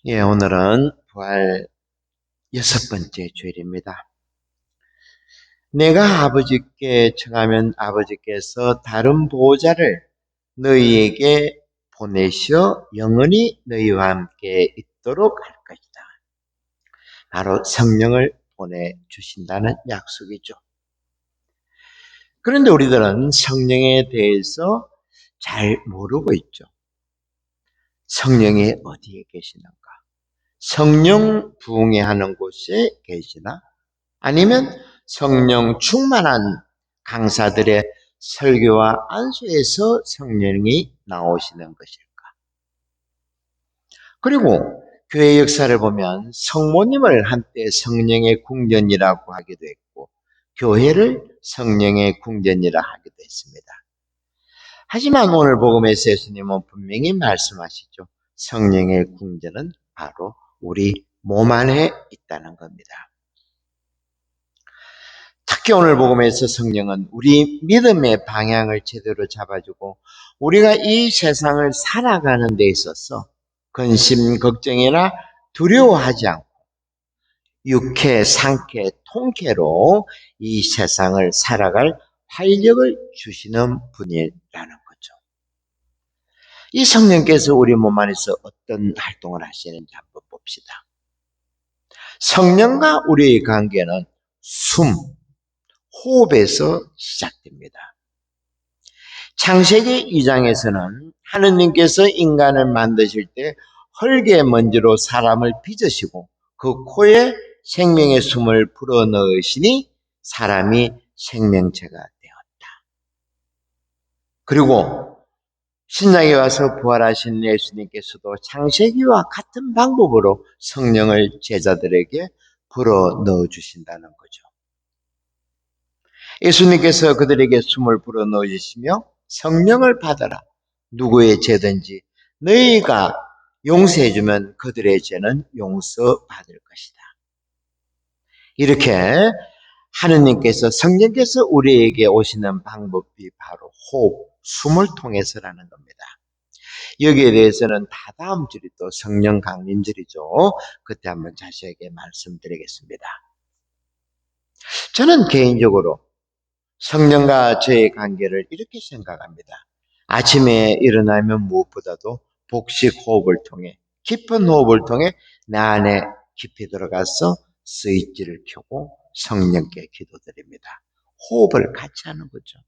오늘은 부활 6번째 주일입니다. 내가 아버지께 청하면 아버지께서 다른 보호자를 너희에게 보내시어 영원히 너희와 함께 있도록 할 것이다. 바로 성령을 보내주신다는 약속이죠. 그런데 우리들은 성령에 대해서 잘 모르고 있죠. 성령이 어디에 계시는가? 성령 부흥회하는 곳에 계시나? 아니면 성령 충만한 강사들의 설교와 안수에서 성령이 나오시는 것일까? 그리고 교회 역사를 보면 성모님을 한때 성령의 궁전이라고 하기도 했고 교회를 성령의 궁전이라 하기도 했습니다. 하지만 오늘 복음에서 예수님은 분명히 말씀하시죠. 성령의 궁전은 바로 우리 몸 안에 있다는 겁니다. 특히 오늘 복음에서 성령은 우리 믿음의 방향을 제대로 잡아주고 우리가 이 세상을 살아가는 데 있어서 근심, 걱정이나 두려워하지 않고 육회, 상쾌, 통쾌로 이 세상을 살아갈 활력을 주시는 분이라는 거죠. 이 성령께서 우리 몸 안에서 어떤 활동을 하시는지 한번 봅시다. 성령과 우리의 관계는 호흡에서 시작됩니다. 창세기 2장에서는 하느님께서 인간을 만드실 때 흙의 먼지로 사람을 빚으시고 그 코에 생명의 숨을 불어넣으시니 사람이 생명체가 되었다. 그리고 신약에 와서 부활하신 예수님께서도 창세기와 같은 방법으로 성령을 제자들에게 불어넣어 주신다는 거죠. 예수님께서 그들에게 숨을 불어넣어 주시며 성령을 받아라. 누구의 죄든지 너희가 용서해주면 그들의 죄는 용서받을 것이다. 이렇게 하느님께서 성령께서 우리에게 오시는 방법이 바로 호흡, 숨을 통해서라는 겁니다. 여기에 대해서는 다다음 주이 또 성령 강림절이죠. 그때 한번 자세하게 말씀드리겠습니다. 저는 개인적으로 성령과 저의 관계를 이렇게 생각합니다. 아침에 일어나면 무엇보다도 복식 호흡을 통해 깊은 호흡을 통해 내 안에 깊이 들어가서 스위치를 켜고 성령께 기도드립니다. 호흡을 같이 하는 거죠.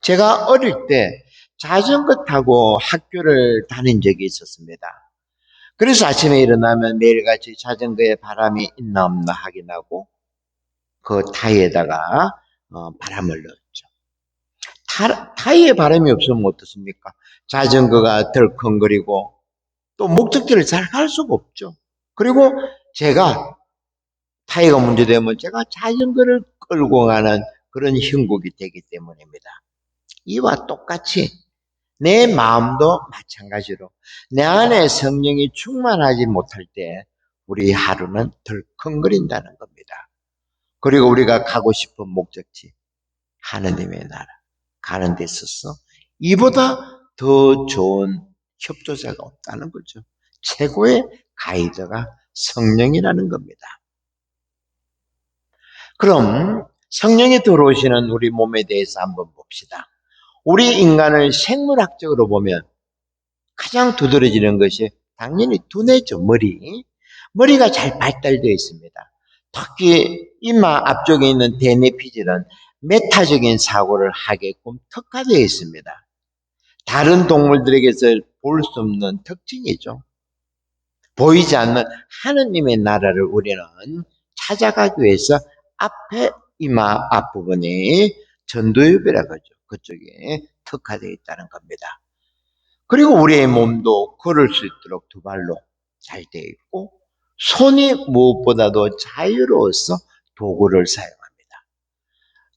제가 어릴 때 자전거 타고 학교를 다닌 적이 있었습니다. 그래서 아침에 일어나면 매일같이 자전거에 바람이 있나 없나 확인하고 그 타이에다가 바람을 넣었죠. 타이에 바람이 없으면 어떻습니까? 자전거가 덜컹거리고 또 목적지를 잘 갈 수가 없죠. 그리고 제가 타이가 문제되면 제가 자전거를 끌고 가는 그런 형국이 되기 때문입니다. 이와 똑같이 내 마음도 마찬가지로 내 안에 성령이 충만하지 못할 때 우리 하루는 덜컹거린다는 겁니다. 그리고 우리가 가고 싶은 목적지 하느님의 나라 가는 데 있어서 이보다 더 좋은 협조자가 없다는 거죠. 최고의 가이드가 성령이라는 겁니다. 그럼 성령이 들어오시는 우리 몸에 대해서 한번 봅시다. 우리 인간을 생물학적으로 보면 가장 두드러지는 것이 당연히 두뇌죠. 머리가 잘 발달되어 있습니다. 특히 이마 앞쪽에 있는 대뇌피질은 메타적인 사고를 하게끔 특화되어 있습니다. 다른 동물들에게서 볼 수 없는 특징이죠. 보이지 않는 하느님의 나라를 우리는 찾아가기 위해서 앞에 이마 앞부분이 전두엽이라고 하죠. 그쪽에 특화되어 있다는 겁니다. 그리고 우리의 몸도 걸을 수 있도록 두 발로 잘 되어 있고 손이 무엇보다도 자유로워서 도구를 사용합니다.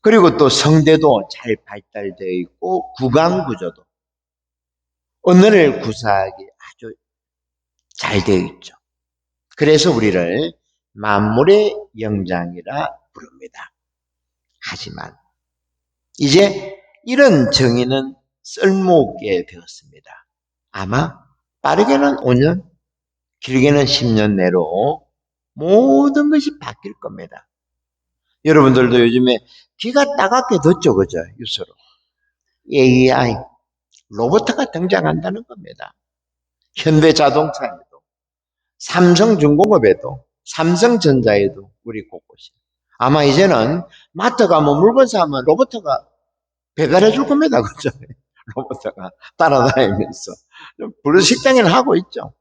그리고 또 성대도 잘 발달되어 있고 구강 구조도 언어를 구사하기 아주 잘 되어 있죠. 그래서 우리를 만물의 영장이라 부릅니다. 하지만 이제 이런 정의는 쓸모없게 되었습니다. 아마 빠르게는 5년, 길게는 10년 내로 모든 것이 바뀔 겁니다. 여러분들도 요즘에 귀가 따갑게 듣죠, 그죠? 뉴스로. AI, 로봇가 등장한다는 겁니다. 현대자동차에도, 삼성중공업에도, 삼성전자에도 우리 곳곳이. 아마 이제는 마트 가면 물건 사면 로봇가 배달해 줄 겁니다. 그죠? 로봇가 따라다니면서. 물론 식당에는 하고 있죠.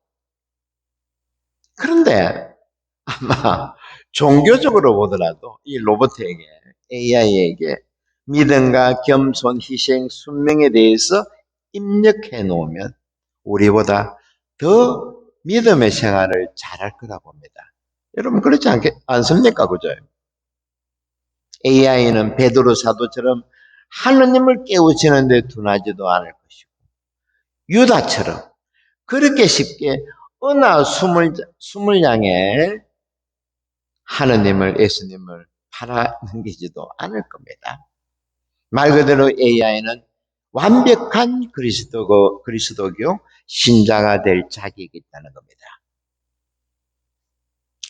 그런데 아마 종교적으로 보더라도 이 로봇에게, AI에게 믿음과 겸손, 희생, 순명에 대해서 입력해 놓으면 우리보다 더 믿음의 생활을 잘할 거라 봅니다. 여러분 그렇지 않습니까? 그죠? AI는 베드로 사도처럼 하느님을 깨우치는데 둔하지도 않을 것이고 유다처럼 그렇게 쉽게 은하 숨을 향해 하느님을, 예수님을 팔아넘기지도 않을 겁니다. 말 그대로 AI는 완벽한 그리스도교 신자가 될 자격이 있다는 겁니다.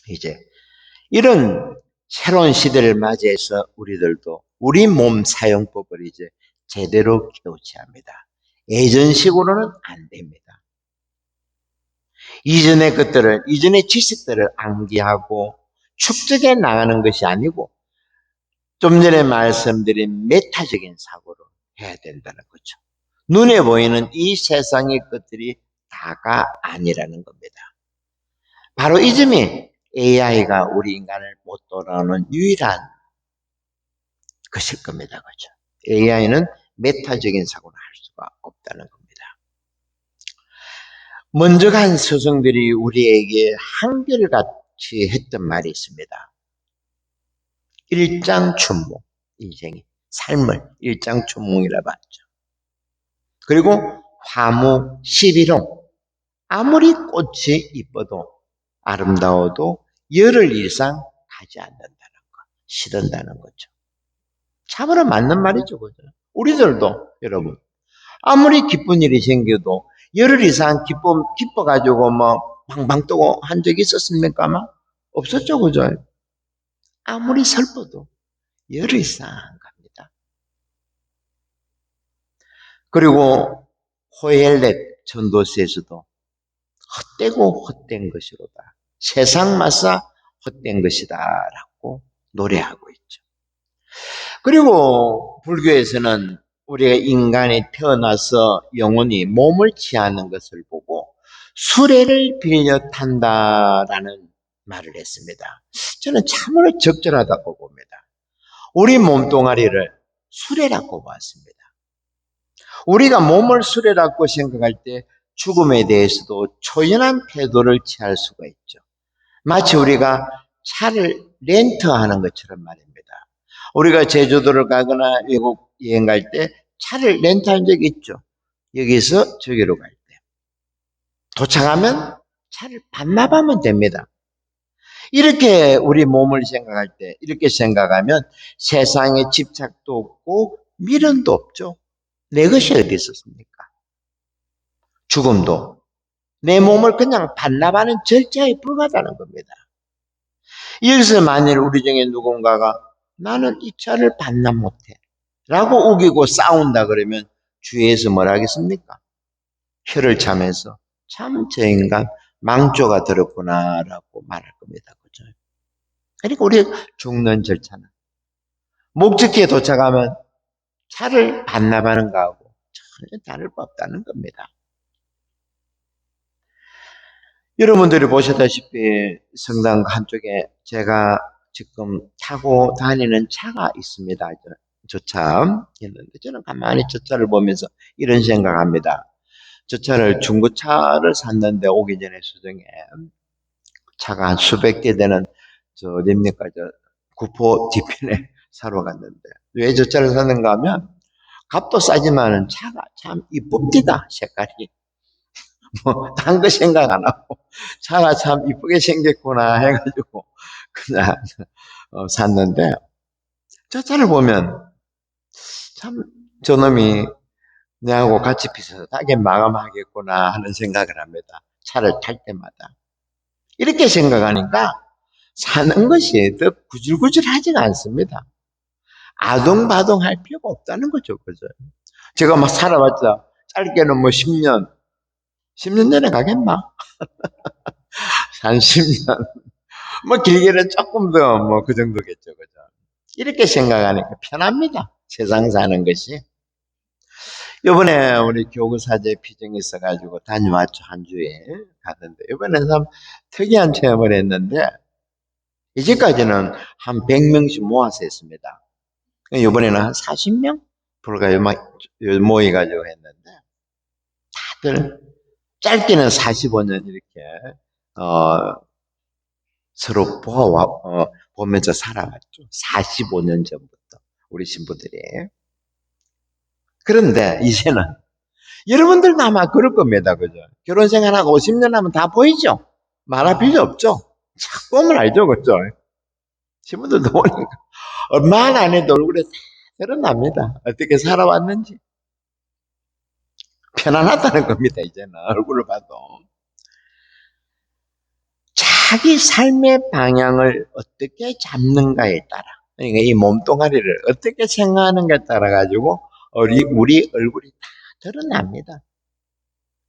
이제 이런 새로운 시대를 맞이해서 우리들도 우리 몸 사용법을 이제 제대로 깨우쳐야 합니다. 예전식으로는 안 됩니다. 이전의 지식들을 암기하고 축적해 나가는 것이 아니고 좀 전에 말씀드린 메타적인 사고를 해야 된다는 거죠. 눈에 보이는 이 세상의 것들이 다가 아니라는 겁니다. 바로 이 점이 AI가 우리 인간을 못 돌아오는 유일한 것일 겁니다. 그죠? AI는 메타적인 사고를 할 수가 없다는 겁니다. 먼저 간 스승들이 우리에게 한결같이 했던 말이 있습니다. 일장춘몽, 인생이 삶을 일장춘몽이라 봤죠. 그리고 화무 11홍, 아무리 꽃이 이뻐도 아름다워도 열흘 이상 가지 않는다는 것, 시든다는 거죠. 참으로 맞는 말이죠. 그죠? 우리들도 여러분 아무리 기쁜 일이 생겨도 열흘 이상 기뻐가지고 뭐 방방 뜨고 한 적이 있었습니까? 아마 없었죠. 그죠? 아무리 슬퍼도 열흘 이상 갑니다. 그리고 호엘렛 전도서에서도 헛되고 헛된 것이로다. 세상 마사 헛된 것이다 라고 노래하고 있죠. 그리고 불교에서는 우리가 인간이 태어나서 영혼이 몸을 취하는 것을 보고 수레를 빌려 탄다라는 말을 했습니다. 저는 참으로 적절하다고 봅니다. 우리 몸뚱아리를 수레라고 봤습니다. 우리가 몸을 수레라고 생각할 때 죽음에 대해서도 초연한 태도를 취할 수가 있죠. 마치 우리가 차를 렌트하는 것처럼 말입니다. 우리가 제주도를 가거나 외국 여행 갈 때 차를 렌트한 적이 있죠. 여기서 저기로 갈 때. 도착하면 차를 반납하면 됩니다. 이렇게 우리 몸을 생각할 때, 이렇게 생각하면 세상에 집착도 없고 미련도 없죠. 내 것이 어디 있었습니까? 죽음도 내 몸을 그냥 반납하는 절차에 불과하다는 겁니다. 여기서 만일 우리 중에 누군가가 나는 이 차를 반납 못해 라고 우기고 싸운다 그러면 주위에서 뭐라 하겠습니까? 혀를 차면서 참 저 인간 망조가 들었구나 라고 말할 겁니다. 그죠? 그러니까 우리 죽는 절차는 목적지에 도착하면 차를 반납하는 거하고 전혀 다를 바 없다는 겁니다. 여러분들이 보셨다시피 성당 한쪽에 제가 지금 타고 다니는 차가 있습니다. 저 차 있는데 저는 가만히 저 차를 보면서 이런 생각합니다. 저 차를 중고차를 샀는데 오기 전에 수정에 차가 한 수백 대 되는 저 어딥니까 저 구포 뒤편에 사러 갔는데 왜 저 차를 샀는가 하면 값도 싸지만은 차가 참 이쁩니다. 색깔이. 뭐, 딴 거 생각 안 하고, 차가 참 이쁘게 생겼구나 해가지고, 그냥, 샀는데, 저 차를 보면, 참, 저놈이 내하고 같이 비슷하게 마감하겠구나 하는 생각을 합니다. 차를 탈 때마다. 이렇게 생각하니까 사는 것이 더 구질구질하지가 않습니다. 아동바동할 필요가 없다는 거죠. 그죠? 제가 막 살아봤자 짧게는 뭐 10년, 10년 전에 가겠나? 한 10년. 뭐 길게는 조금 더 뭐 그 정도겠죠. 그죠? 이렇게 생각하니까 편합니다. 세상 사는 것이. 이번에 우리 교구사제 피정이 있어가지고 다녀왔죠. 한 주에 갔는데 이번에는 참 특이한 체험을 했는데 이제까지는 한 100명씩 모아서 했습니다. 이번에는 한 40명? 불과 모여가지고 했는데 다들 짧게는 45년 이렇게 서로 보면서 살아왔죠. 45년 전부터 우리 신부들이. 그런데 이제는 여러분들도 아마 그럴 겁니다. 그죠? 결혼 생활하고 50년 하면 다 보이죠? 말할 필요 없죠? 착 보면 알죠. 그죠? 신부들도 보니까 얼마나 안 해도 얼굴에 다 드러납니다. 어떻게 살아왔는지. 편안하다는 겁니다. 이제는 얼굴을 봐도. 자기 삶의 방향을 어떻게 잡는가에 따라, 그러니까 이 몸뚱아리를 어떻게 생각하는가에 따라 가지고 우리 얼굴이 다 드러납니다.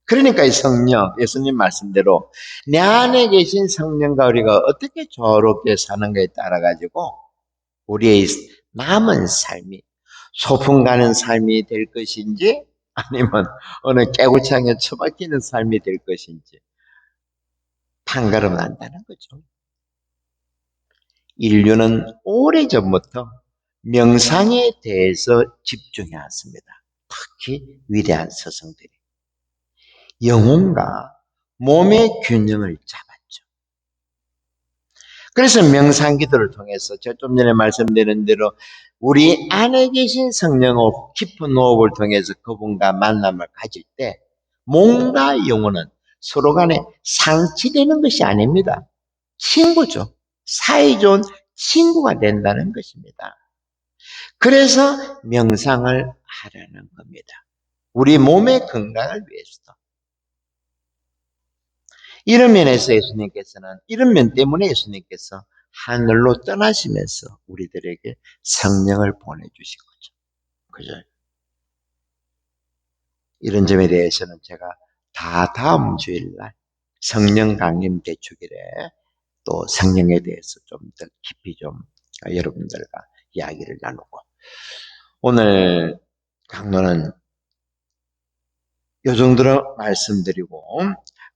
그러니까 이 성령, 예수님 말씀대로 내 안에 계신 성령과 우리가 어떻게 조화롭게 사는가에 따라 가지고 우리의 남은 삶이 소풍 가는 삶이 될 것인지 아니면 어느 깨구창에 처박히는 삶이 될 것인지 판가름 난다는 거죠. 인류는 오래전부터 명상에 대해서 집중해 왔습니다. 특히 위대한 스승들이. 영혼과 몸의 균형을 잡았죠. 그래서 명상 기도를 통해서 제가 좀 전에 말씀드린 대로 우리 안에 계신 성령의 깊은 호흡을 통해서 그분과 만남을 가질 때 몸과 영혼은 서로 간에 상치되는 것이 아닙니다. 친구죠. 사이좋은 친구가 된다는 것입니다. 그래서 명상을 하라는 겁니다. 우리 몸의 건강을 위해서도. 이런 면에서 이런 면 때문에 예수님께서 하늘로 떠나시면서 우리들에게 성령을 보내주신 거죠. 그죠? 이런 점에 대해서는 제가 다음 주일날 성령 강림 대축일에 또 성령에 대해서 좀 더 깊이 좀 여러분들과 이야기를 나누고 오늘 강론은 요 정도로 말씀드리고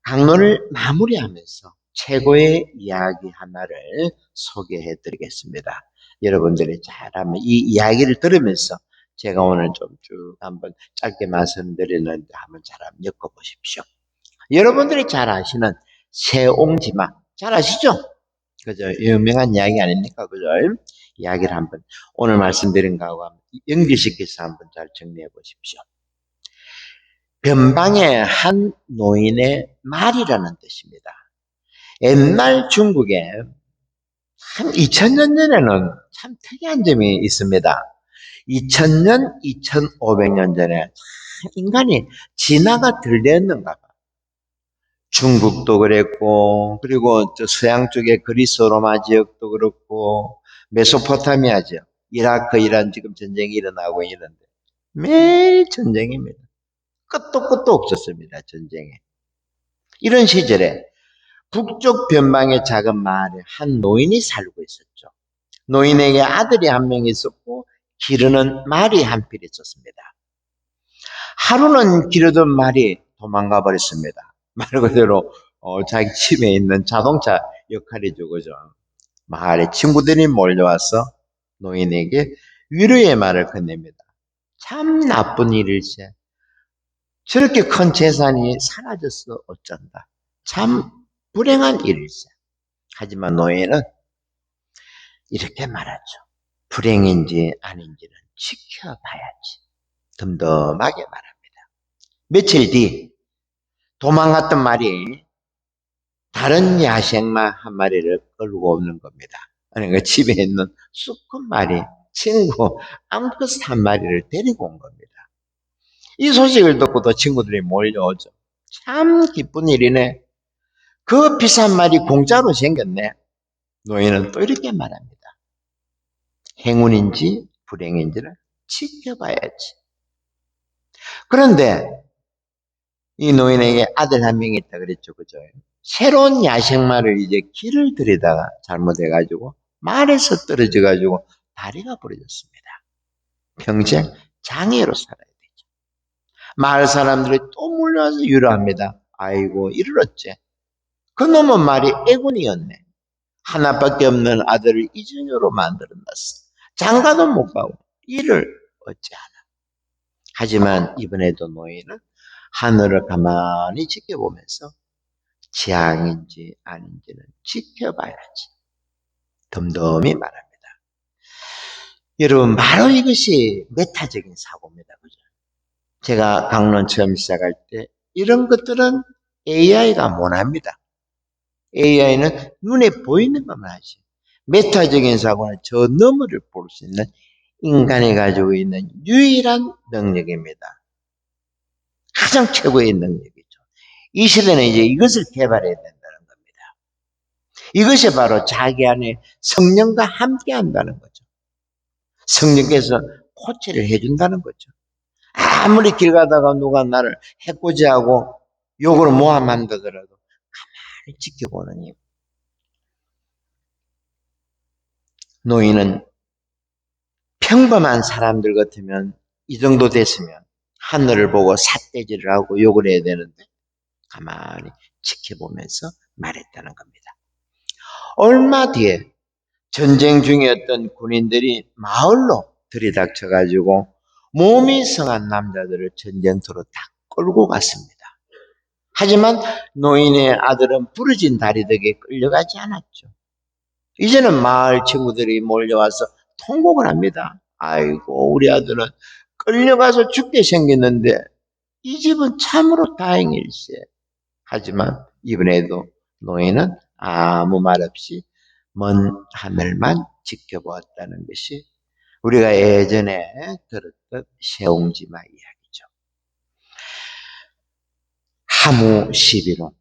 강론을 마무리하면서 최고의 이야기 하나를 소개해 드리겠습니다. 여러분들이 잘하면 이 이야기를 들으면서 제가 오늘 좀 쭉 한번 짧게 말씀드리는데 한번 잘 한번 엮어보십시오. 여러분들이 잘 아시는 세옹지마 잘 아시죠? 그죠? 유명한 이야기 아닙니까? 그죠? 이야기를 한번 오늘 말씀드린 거하고 연결시켜서 한번 잘 정리해 보십시오. 변방의 한 노인의 말이라는 뜻입니다. 옛날 중국에 한 2000년 전에는 참 특이한 점이 있습니다. 2000년, 2500년 전에 인간이 진화가 덜 됐는가 봐. 중국도 그랬고, 그리고 저 서양 쪽에 그리스 로마 지역도 그렇고, 메소포타미아 지역, 이라크, 이란 지금 전쟁이 일어나고 있는데, 매일 전쟁입니다. 끝도 없었습니다, 전쟁에. 이런 시절에 북쪽 변방의 작은 마을에 한 노인이 살고 있었죠. 노인에게 아들이 한 명 있었고, 기르는 말이 한 필 있었습니다. 하루는 기르던 말이 도망가 버렸습니다. 말 그대로 자기 집에 있는 자동차 역할이죠. 그죠? 마을에 친구들이 몰려와서 노인에게 위로의 말을 건넵니다. 참 나쁜 일일세. 저렇게 큰 재산이 사라졌어 어쩐다. 참 불행한 일일세. 하지만 노인은 이렇게 말하죠. 불행인지 아닌지는 지켜봐야지. 덤덤하게 말합니다. 며칠 뒤 도망갔던 말이 다른 야생마 한 마리를 끌고 오는 겁니다. 그러니까 집에 있는 수컷 말이 친구 암컷 한 마리를 데리고 온 겁니다. 이 소식을 듣고 또 친구들이 몰려오죠. 참 기쁜 일이네. 그 비싼 말이 공짜로 생겼네. 노인은 또 이렇게 말합니다. 행운인지 불행인지를 지켜봐야지. 그런데 이 노인에게 아들 한 명이 있다 그랬죠. 그죠? 새로운 야생마를 이제 길을 들이다가 잘못해가지고 말에서 떨어져가지고 다리가 부러졌습니다. 평생 장애로 살아야 되죠. 마을 사람들이 또 몰려와서 위로합니다. 아이고 이를 어째. 그 놈은 말이 애군이었네. 하나밖에 없는 아들을 이주녀로 만들어놨어. 장가도 못 가고 이를 어찌하나. 하지만 이번에도 노인은 하늘을 가만히 지켜보면서 재앙인지 아닌지는 지켜봐야지. 덤덤히 말합니다. 여러분, 바로 이것이 메타적인 사고입니다. 그죠? 제가 강론 처음 시작할 때 이런 것들은 AI가 못합니다. AI는 눈에 보이는 것만 하지. 메타적인 사고는 저 너머를 볼 수 있는 인간이 가지고 있는 유일한 능력입니다. 가장 최고의 능력이죠. 이 시대는 이제 이것을 개발해야 된다는 겁니다. 이것이 바로 자기 안에 성령과 함께 한다는 거죠. 성령께서 코치를 해준다는 거죠. 아무리 길 가다가 누가 나를 해코지하고 욕으로 모함한다더라도 가만히 지켜보는 일. 노인은 평범한 사람들 같으면 이 정도 됐으면 하늘을 보고 삿대질을 하고 욕을 해야 되는데 가만히 지켜보면서 말했다는 겁니다. 얼마 뒤에 전쟁 중이었던 군인들이 마을로 들이닥쳐가지고 몸이 성한 남자들을 전쟁터로 다 끌고 갔습니다. 하지만 노인의 아들은 부러진 다리 덕에 끌려가지 않았죠. 이제는 마을 친구들이 몰려와서 통곡을 합니다. 아이고 우리 아들은 끌려가서 죽게 생겼는데 이 집은 참으로 다행일세. 하지만 이번에도 노인은 아무 말 없이 먼 하늘만 지켜보았다는 것이 우리가 예전에 들었던 세옹지마 이야기죠. 하무 11호.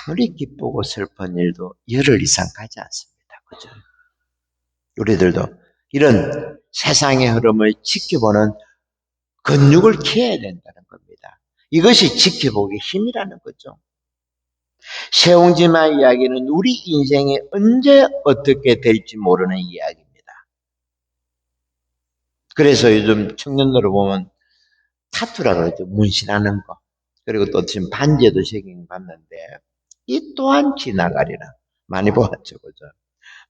아무리 기쁘고 슬픈 일도 열흘 이상 가지 않습니다. 그죠? 우리들도 이런 세상의 흐름을 지켜보는 근육을 키워야 된다는 겁니다. 이것이 지켜보기 힘이라는 거죠. 세옹지마 이야기는 우리 인생에 언제 어떻게 될지 모르는 이야기입니다. 그래서 요즘 청년들을 보면 타투라 그러죠. 문신하는 거. 그리고 또 지금 반지에도 적용받는데 이 또한 지나가리라. 많이 보았죠. 그죠?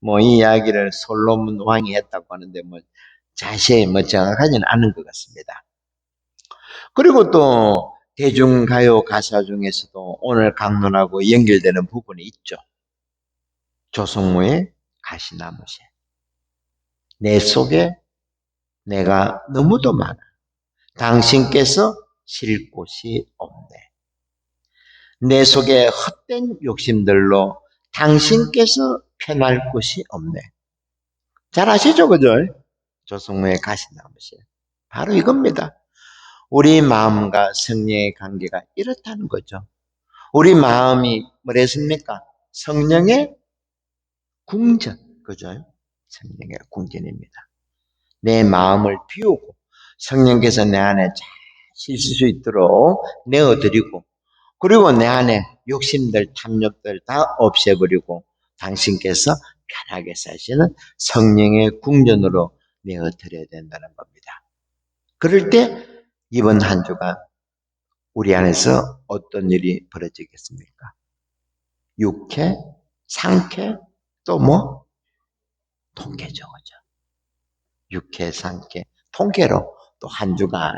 뭐 이 이야기를 솔로몬 왕이 했다고 하는데 뭐 자세히 뭐 정확하지는 않은 것 같습니다. 그리고 또 대중가요 가사 중에서도 오늘 강론하고 연결되는 부분이 있죠. 조성모의 가시나무새. 내 속에 내가 너무도 많아. 당신께서 쉴 곳이 없네. 내 속에 헛된 욕심들로 당신께서 편할 곳이 없네. 잘 아시죠? 그죠? 조성모의 가시나무새. 바로 이겁니다. 우리 마음과 성령의 관계가 이렇다는 거죠. 우리 마음이 뭐랬습니까? 성령의 궁전. 그죠? 성령의 궁전입니다. 내 마음을 비우고 성령께서 내 안에 잘 쉴 수 있도록 내어드리고 그리고 내 안에 욕심들, 탐욕들 다 없애버리고 당신께서 편하게 사시는 성령의 궁전으로 내어드려야 된다는 겁니다. 그럴 때 이번 한 주간 우리 안에서 어떤 일이 벌어지겠습니까? 육회, 상쾌, 또 뭐? 통쾌죠. 그죠? 육회, 상쾌, 통쾌로 또 한 주간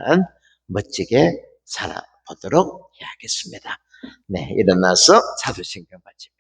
멋지게 살아보도록 해야겠습니다. 네, 일어나서 사도신경 마칩니다.